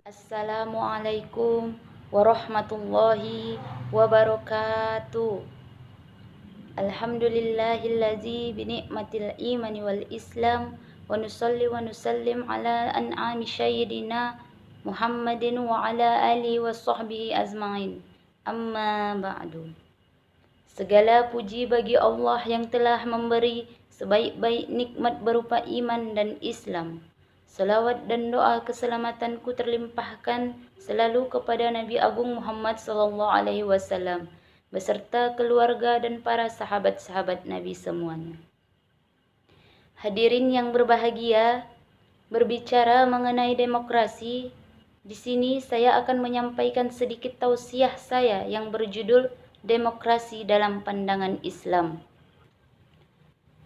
Assalamualaikum warahmatullahi wabarakatuh. Alhamdulillahillazi binikmatil imani wal islam wa nusalli wa nusallim ala an'ami sayyidina Muhammadin wa ala alihi wa sahbihi azmain. Amma ba'du. Segala puji bagi Allah yang telah memberi sebaik-baik nikmat berupa iman dan Islam. Salawat dan doa keselamatanku terlimpahkan selalu kepada Nabi Agung Muhammad SAW beserta keluarga dan para sahabat-sahabat Nabi semuanya. Hadirin yang berbahagia, berbicara mengenai demokrasi, di sini saya akan menyampaikan sedikit tausiah saya yang berjudul Demokrasi dalam Pandangan Islam.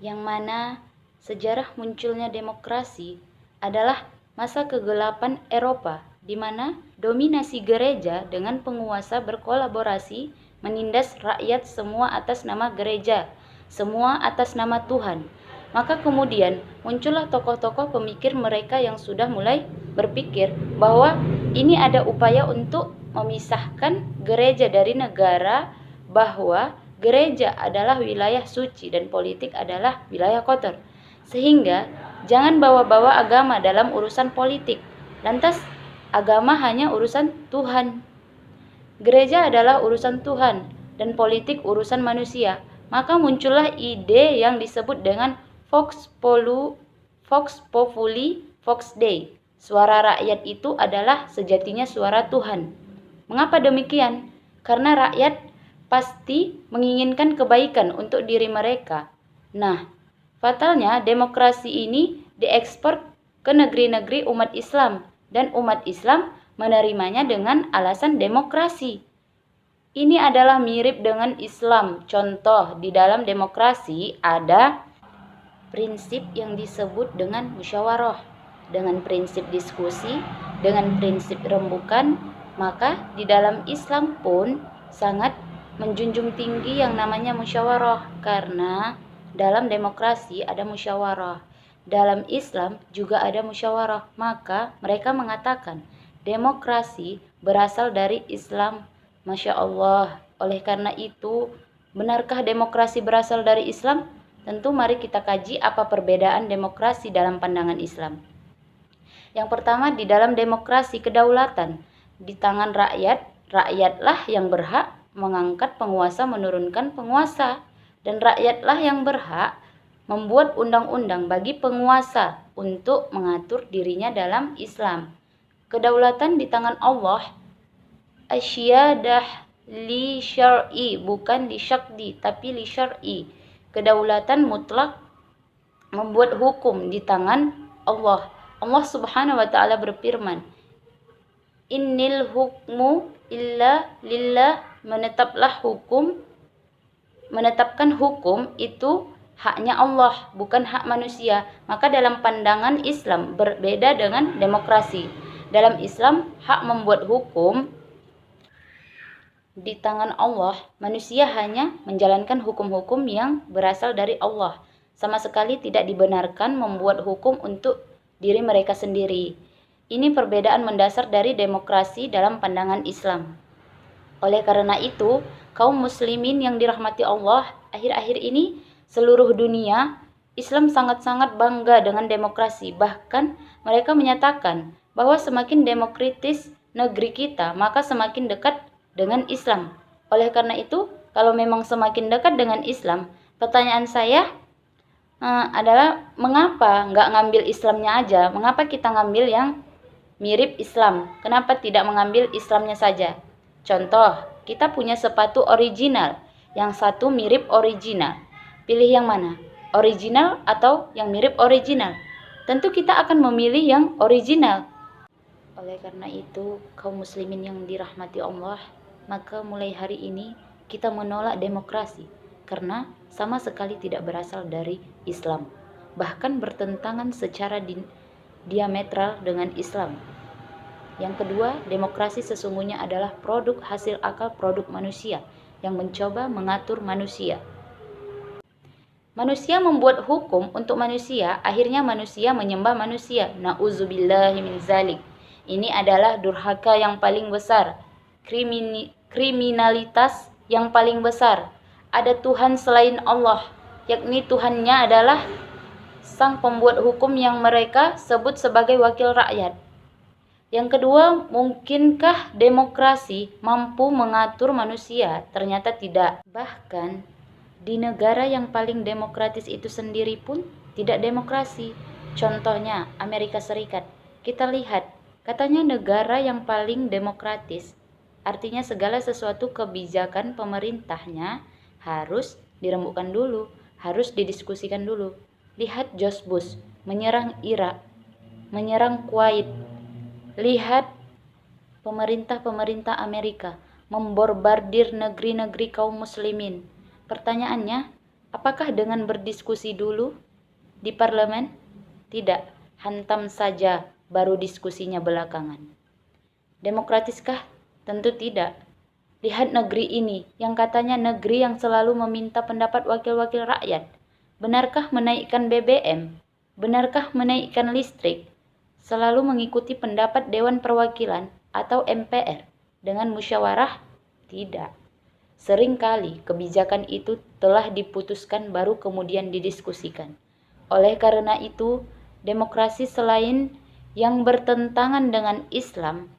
Yang mana sejarah munculnya demokrasi adalah masa kegelapan Eropa, di mana dominasi gereja dengan penguasa berkolaborasi menindas rakyat semua atas nama gereja, semua atas nama Tuhan. Maka kemudian muncullah tokoh-tokoh pemikir mereka yang sudah mulai berpikir bahwa ini ada upaya untuk memisahkan gereja dari negara, bahwa gereja adalah wilayah suci dan politik adalah wilayah kotor. Sehingga jangan bawa-bawa agama dalam urusan politik. Lantas agama hanya urusan Tuhan. Gereja adalah urusan Tuhan dan politik urusan manusia. Maka muncullah ide yang disebut dengan Vox Populi, Vox Dei. Suara rakyat itu adalah sejatinya suara Tuhan. Mengapa demikian? Karena rakyat pasti menginginkan kebaikan untuk diri mereka. Nah, fatalnya demokrasi ini diekspor ke negeri-negeri umat Islam dan umat Islam menerimanya dengan alasan demokrasi. Ini adalah mirip dengan Islam. Contoh, di dalam demokrasi ada prinsip yang disebut dengan musyawarah, dengan prinsip diskusi, dengan prinsip rembukan. Maka di dalam Islam pun sangat menjunjung tinggi yang namanya musyawarah, karena dalam demokrasi ada musyawarah, dalam Islam juga ada musyawarah. Maka mereka mengatakan demokrasi berasal dari Islam. Masya Allah. Oleh karena itu, benarkah demokrasi berasal dari Islam? Tentu mari kita kaji apa perbedaan demokrasi dalam pandangan Islam. Yang pertama, di dalam demokrasi kedaulatan di tangan rakyat, rakyatlah yang berhak mengangkat penguasa, menurunkan penguasa, dan rakyatlah yang berhak membuat undang-undang bagi penguasa untuk mengatur dirinya dalam Islam. Kedaulatan di tangan Allah, asyiadah li syar'i, bukan li syakdi, tapi li syar'i. Kedaulatan mutlak membuat hukum di tangan Allah. Allah Subhanahu wa taala berfirman, Innil hukmu illa lillah. Menetapkan hukum itu haknya Allah, bukan hak manusia. Maka dalam pandangan Islam berbeda dengan demokrasi. Dalam Islam, hak membuat hukum di tangan Allah. Manusia hanya menjalankan hukum-hukum yang berasal dari Allah. Sama sekali tidak dibenarkan membuat hukum untuk diri mereka sendiri. Ini perbedaan mendasar dari demokrasi dalam pandangan Islam. Oleh karena itu, kaum muslimin yang dirahmati Allah, akhir-akhir ini seluruh dunia Islam sangat-sangat bangga dengan demokrasi. Bahkan mereka menyatakan bahwa semakin demokratis negeri kita, maka semakin dekat dengan Islam. Oleh karena itu, kalau memang semakin dekat dengan Islam, pertanyaan saya adalah mengapa nggak ngambil Islamnya aja? Mengapa kita ngambil yang mirip Islam? Kenapa tidak mengambil Islamnya saja? Contoh, kita punya sepatu original, yang satu mirip original. Pilih yang mana? Original atau yang mirip original? Tentu kita akan memilih yang original. Oleh karena itu, kaum muslimin yang dirahmati Allah, maka mulai hari ini kita menolak demokrasi, karena sama sekali tidak berasal dari Islam. Bahkan bertentangan secara diametral dengan Islam. Yang kedua, demokrasi sesungguhnya adalah produk hasil akal produk manusia yang mencoba mengatur manusia. Manusia membuat hukum untuk manusia, akhirnya manusia menyembah manusia. Nauzubillahi min zalik. Ini adalah durhaka yang paling besar, kriminalitas yang paling besar. Ada Tuhan selain Allah, yakni Tuhannya adalah sang pembuat hukum yang mereka sebut sebagai wakil rakyat. Yang kedua, mungkinkah demokrasi mampu mengatur manusia? Ternyata tidak. Bahkan di negara yang paling demokratis itu sendiri pun tidak demokrasi. Contohnya Amerika Serikat. Kita lihat, katanya negara yang paling demokratis. Artinya segala sesuatu kebijakan pemerintahnya harus dirembukkan dulu, harus didiskusikan dulu. Lihat George Bush menyerang Irak, menyerang Kuwait. Lihat pemerintah-pemerintah Amerika membombardir negeri-negeri kaum muslimin. Pertanyaannya, apakah dengan berdiskusi dulu di parlemen? Tidak, hantam saja baru diskusinya belakangan. Demokratiskah? Tentu tidak. Lihat negeri ini yang katanya negeri yang selalu meminta pendapat wakil-wakil rakyat. Benarkah menaikkan BBM? Benarkah menaikkan listrik? Selalu mengikuti pendapat Dewan Perwakilan atau MPR dengan musyawarah? Tidak. Seringkali kebijakan itu telah diputuskan baru kemudian didiskusikan. Oleh karena itu, demokrasi selain yang bertentangan dengan Islam,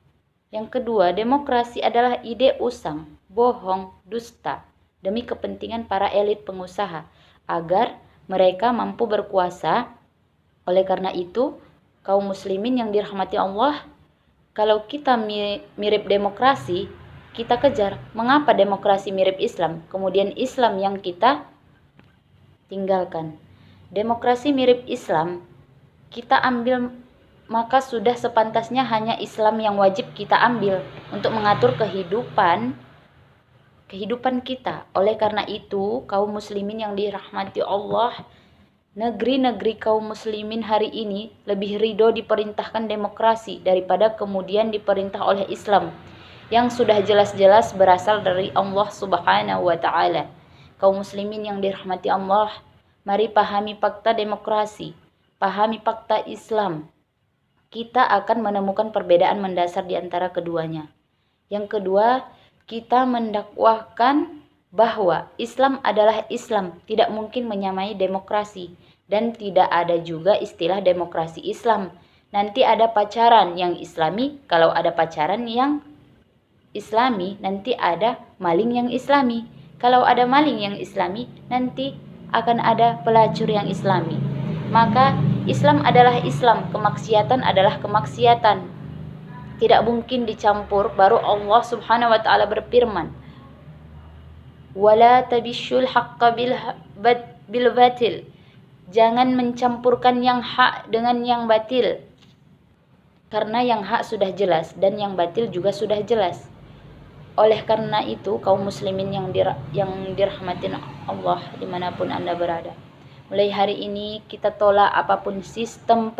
yang kedua, demokrasi adalah ide usang, bohong, dusta demi kepentingan para elit pengusaha agar mereka mampu berkuasa. Oleh karena itu, kaum muslimin yang dirahmati Allah, kalau kita mirip demokrasi, kita kejar. Mengapa demokrasi mirip Islam, kemudian Islam yang kita tinggalkan? Demokrasi mirip Islam, kita ambil, maka sudah sepantasnya hanya Islam yang wajib kita ambil untuk mengatur kehidupan kita. Oleh karena itu, kaum muslimin yang dirahmati Allah, negeri-negeri kaum muslimin hari ini lebih ridho diperintahkan demokrasi daripada kemudian diperintah oleh Islam yang sudah jelas-jelas berasal dari Allah Subhanahu wa Ta'ala. Kaum muslimin yang dirahmati Allah, mari pahami fakta demokrasi, pahami fakta Islam. Kita akan menemukan perbedaan mendasar di antara keduanya. Yang kedua, kita mendakwahkan bahwa Islam adalah Islam, tidak mungkin menyamai demokrasi, dan tidak ada juga istilah demokrasi Islam. Nanti ada pacaran yang Islami, kalau ada pacaran yang Islami, nanti ada maling yang Islami. Kalau ada maling yang Islami, nanti akan ada pelacur yang Islami. Maka Islam adalah Islam, kemaksiatan adalah kemaksiatan. Tidak mungkin dicampur. Baru Allah Subhanahu wa Ta'ala berfirman, "Wala tabishul haqqa bil batil." Jangan mencampurkan yang hak dengan yang batil. Karena yang hak sudah jelas dan yang batil juga sudah jelas. Oleh karena itu, kaum muslimin yang dirahmatin Allah dimanapun Anda berada, mulai hari ini kita tolak apapun sistem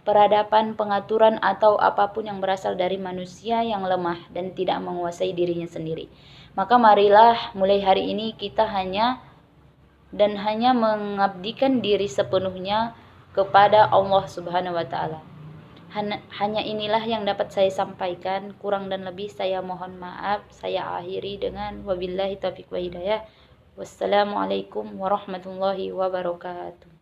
peradaban, pengaturan atau apapun yang berasal dari manusia yang lemah dan tidak menguasai dirinya sendiri. Maka marilah mulai hari ini kita hanya mengabdikan diri sepenuhnya kepada Allah Subhanahu wa Ta'ala. Hanya inilah yang dapat saya sampaikan, kurang dan lebih saya mohon maaf. Saya akhiri dengan wabillahi taufiq wa hidayah. Wassalamualaikum warahmatullahi wabarakatuh.